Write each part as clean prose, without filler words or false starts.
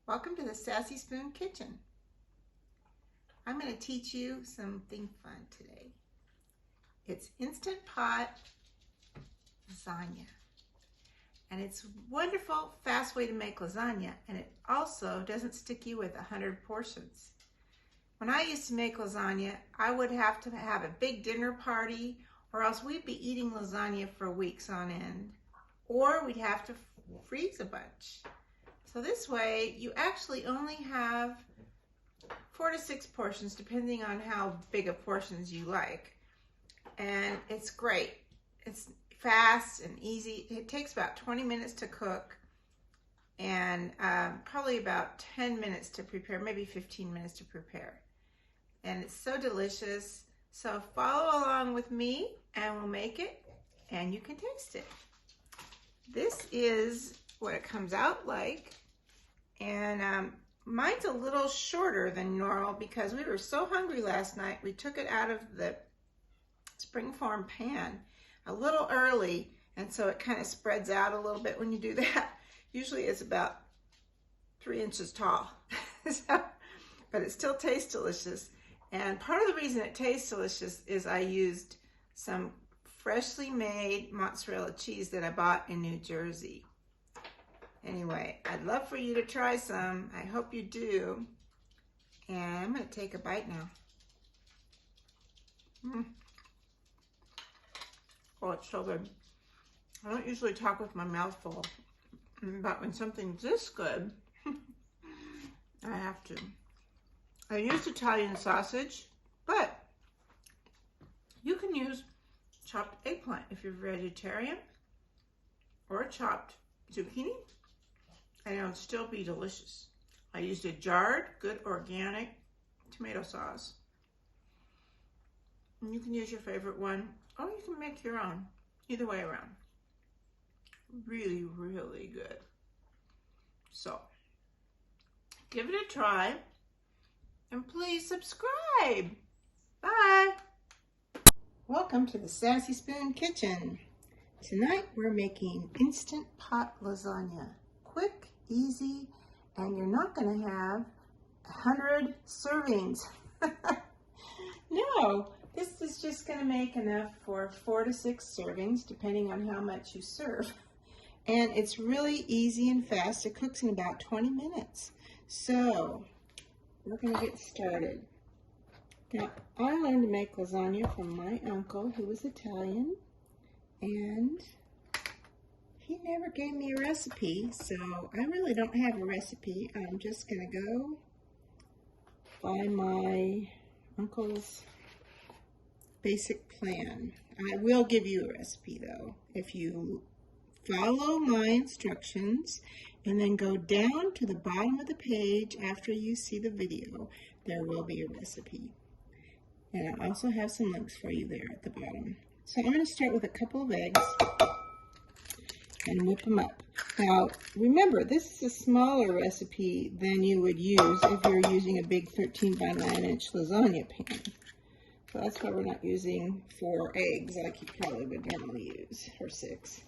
Welcome to the Sassy Spoon Kitchen. I'm going to teach you something fun today. It's Instant Pot Lasagna. And it's a wonderful, fast way to make lasagna, and it also doesn't stick you with 100 portions. When I used to make lasagna, I would have to have a big dinner party, or else we'd be eating lasagna for weeks on end, or we'd have to freeze a bunch. So this way, you actually only have 4 to 6 portions, depending on how big of portions you like. And it's great. It's fast and easy. It takes about 20 minutes to cook and probably about 10 minutes to prepare, maybe 15 minutes to prepare. And it's so delicious. So follow along with me and we'll make it and you can taste it. This is what it comes out like. And mine's a little shorter than normal because we were so hungry last night. We took it out of the springform pan a little early, and so it kind of spreads out a little bit when you do that. Usually it's about 3 inches tall, but it still tastes delicious. And part of the reason it tastes delicious is I used some freshly made mozzarella cheese that I bought in New Jersey. Anyway, I'd love for you to try some. I hope you do. And I'm going to take a bite now. Oh, it's so good. I don't usually talk with my mouth full, but when something's this good, I have to. I used Italian sausage, but you can use chopped eggplant if you're vegetarian, or chopped zucchini, and it'll still be delicious. I used a jarred, good organic tomato sauce. And you can use your favorite one, or you can make your own. Either way around. Really, really good. So, give it a try, and please subscribe. Bye. Welcome to the Sassy Spoon Kitchen. Tonight we're making Instant Pot Lasagna. Quick, easy, and you're not going to have 100 servings. No, this is just going to make enough for 4 to 6 servings, depending on how much you serve. And it's really easy and fast. It cooks in about 20 minutes. So, we're going to get started. Now, I learned to make lasagna from my uncle, who was Italian, and he never gave me a recipe, so I really don't have a recipe. I'm just going to go by my uncle's basic plan. I will give you a recipe, though, if you follow my instructions and then go down to the bottom of the page after you see the video. There will be a recipe. And I also have some links for you there at the bottom. So I'm going to start with a couple of eggs and whip them up. Now, remember, this is a smaller recipe than you would use if you're using a big 13 by 9 inch lasagna pan. So that's why we're not using 4 eggs like you probably would normally use, or 6.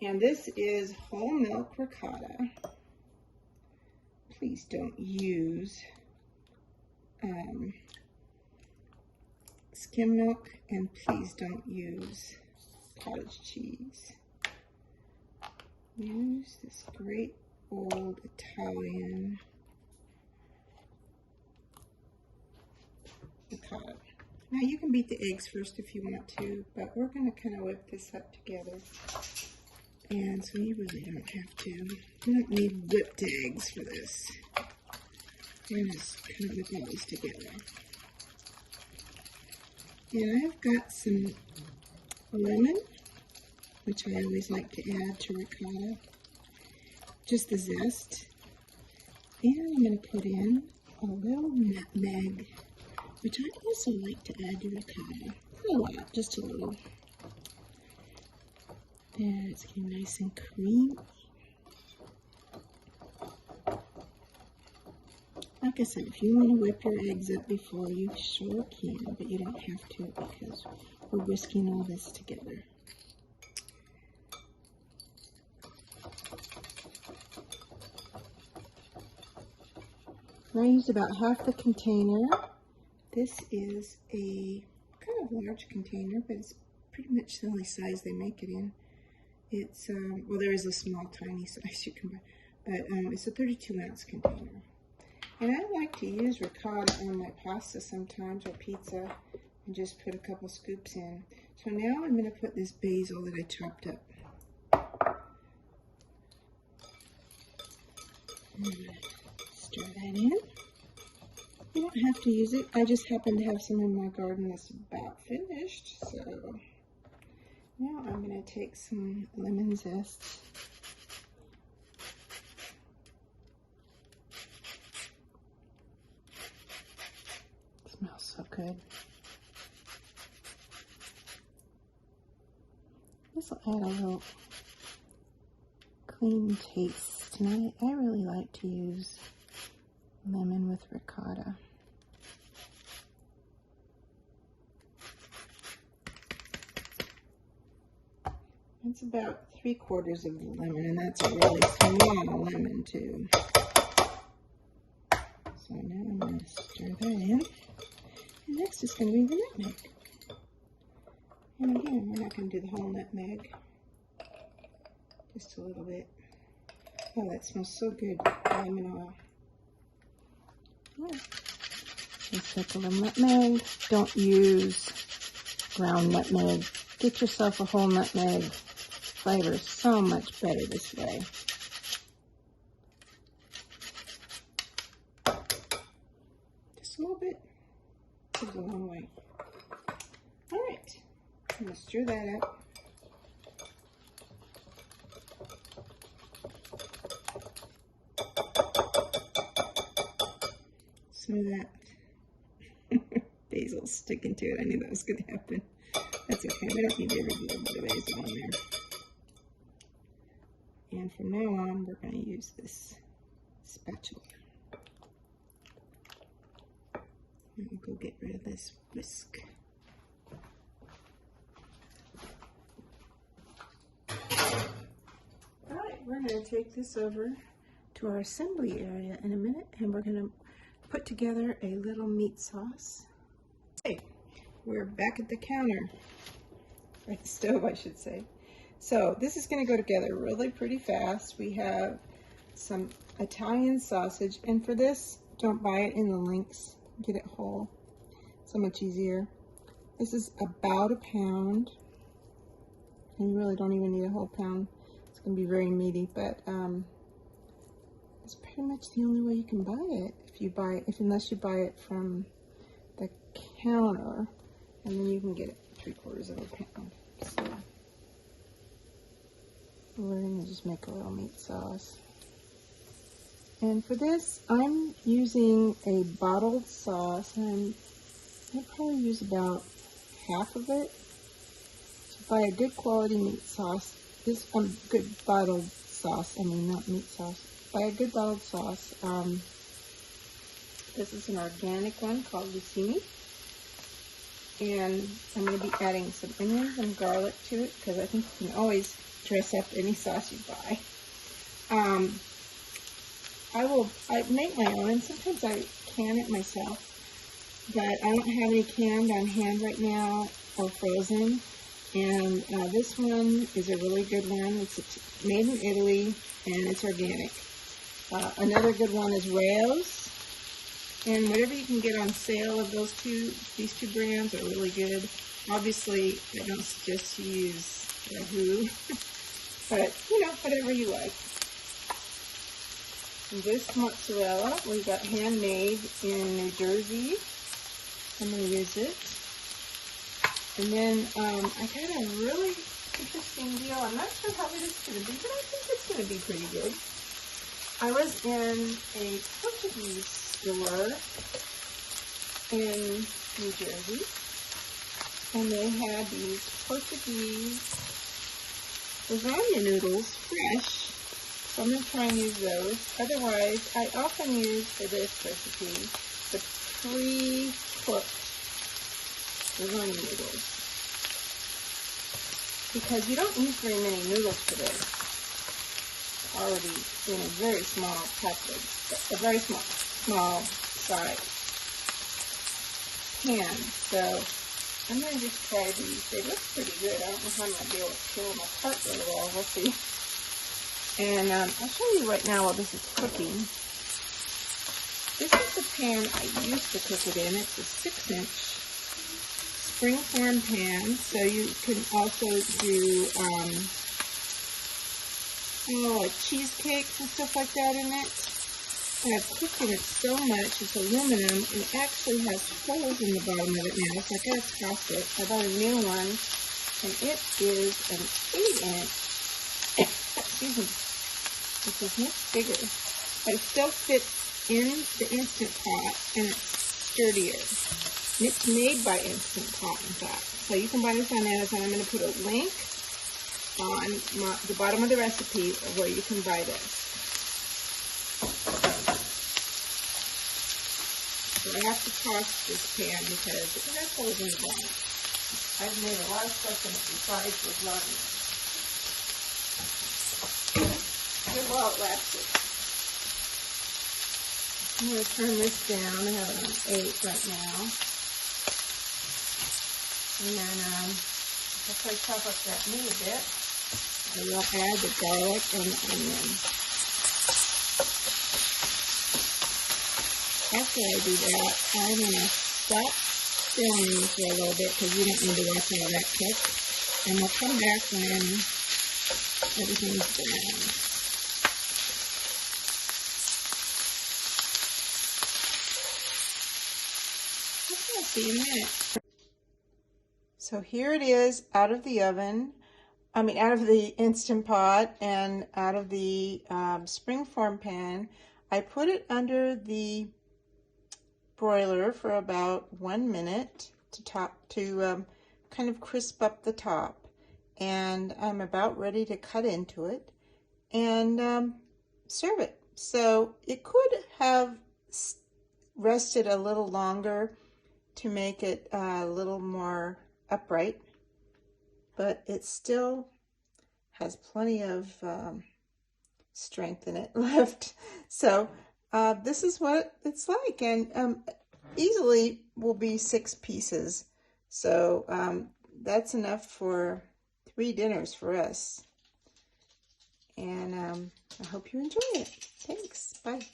And this is whole milk ricotta. Please don't use skim milk, and please don't use cottage cheese. Use this great old Italian ricotta. Now you can beat the eggs first if you want to, but we're going to kind of whip this up together. And so you really don't have to. You don't need whipped eggs for this. We're just kind of whip all this together. And I've got some lemon, which I always like to add to ricotta. Just the zest. And I'm going to put in a little nutmeg, which I also like to add to ricotta. Not a lot, just a little. There, it's getting nice and creamy. Like I said, if you want to whip your eggs up before, you sure can, but you don't have to because we're whisking all this together. And I used about half the container. This is a kind of large container, but it's pretty much the only size they make it in. It's, well, there is a small, tiny size you can buy, but it's a 32-ounce container. And I like to use ricotta on my pasta sometimes, or pizza, and just put a couple scoops in. So now I'm going to put this basil that I chopped up. I'm going to stir that in. You don't have to use it. I just happen to have some in my garden that's about finished. So now I'm going to take some lemon zest. It smells so good. This will add a little clean taste. And I really like to use lemon with ricotta. It's about 3/4 of the lemon, and that's a really small lemon too. So now I'm going to stir that in. And next is going to be the nutmeg. And again, we're not going to do the whole nutmeg. Just a little bit. Oh, that smells so good. Lemon oil. Yeah. Just like a little nutmeg. Don't use ground nutmeg. Get yourself a whole nutmeg. Flavor is so much better this way. Just a little bit. Goes a long way. All right. I'm going to stir that up. Some of that basil's sticking to it. I knew that was going to happen. That's okay. We don't need every little bit of basil on there. And from now on, we're going to use this spatula. And we'll go get rid of this whisk. All right, we're going to take this over to our assembly area in a minute, and we're going to put together a little meat sauce. Okay, we're back at the counter, or the stove, I should say. So this is going to go together really pretty fast. We have some Italian sausage, and for this, don't buy it in the links. Get it whole. So much easier. This is about a pound, and you really don't even need a whole pound. It's going to be very meaty, but it's pretty much the only way you can buy it. Unless you buy it from the counter, and then you can get it 3/4 of a pound. So we're gonna just make a little meat sauce. And for this, I'm using a bottled sauce, and I'll probably use about half of it. So buy a good quality meat sauce. This good bottled sauce. I mean, not meat sauce. Buy a good bottled sauce. This is an organic one called Devany. And I'm going to be adding some onions and garlic to it, because I think you can always dress up any sauce you buy. I make my own, and sometimes I can it myself, but I don't have any canned on hand right now or frozen. And this one is a really good one. It's made in Italy, and it's organic. Another good one is Rails. And whatever you can get on sale of these two brands are really good. Obviously, I don't suggest you use Yahoo, but whatever you like. And this mozzarella we got handmade in New Jersey. I'm going to use it. And then I got a really interesting deal. I'm not sure how good it's going to be, but I think it's going to be pretty good. I was in a Portuguese store in New Jersey, and they had these Portuguese lasagna noodles fresh, so I'm going to try and use those. Otherwise, I often use, for this recipe, the pre-cooked lasagna noodles, because you don't use very many noodles for this. Already in a very small package, very small. small size pan. So I'm going to just try these. They look pretty good. I don't know how I'm going to be able to peel them apart really well. We'll see. And I'll show you right now while this is cooking. This is the pan I used to cook it in. It's a 6-inch springform pan. So you can also do like cheesecakes and stuff like that in it. But I've cooked in it so much, it's aluminum, and it actually has holes in the bottom of it now, so I gotta toss it. I bought a new one, and it is an 8-inch, excuse me, which is much bigger, but it still fits in the Instant Pot, and it's sturdier. And it's made by Instant Pot, in fact. So you can buy this on Amazon. I'm gonna put a link on the bottom of the recipe of where you can buy this. So I have to toss this pan because it has holes in the bottom. I've made a lot of stuff in it besides lasagna. Good while it lasted. I'm going to turn this down. I have it on 8 right now. And then after I chop up that meat a bit, I will add the garlic and the onion. After I do that, I'm going to stop filming for a little bit because you don't need to watch all that cook. And we'll come back when everything's brown. Okay, I'll see you in a minute. So here it is out of the oven. Out of the Instant Pot and out of the springform pan. I put it under the broiler for about 1 minute to kind of crisp up the top, and I'm about ready to cut into it and serve it. So it could have rested a little longer to make it a little more upright, but it still has plenty of strength in it left. So this is what it's like, and easily will be 6 pieces. So that's enough for 3 dinners for us. And I hope you enjoy it. Thanks. Bye.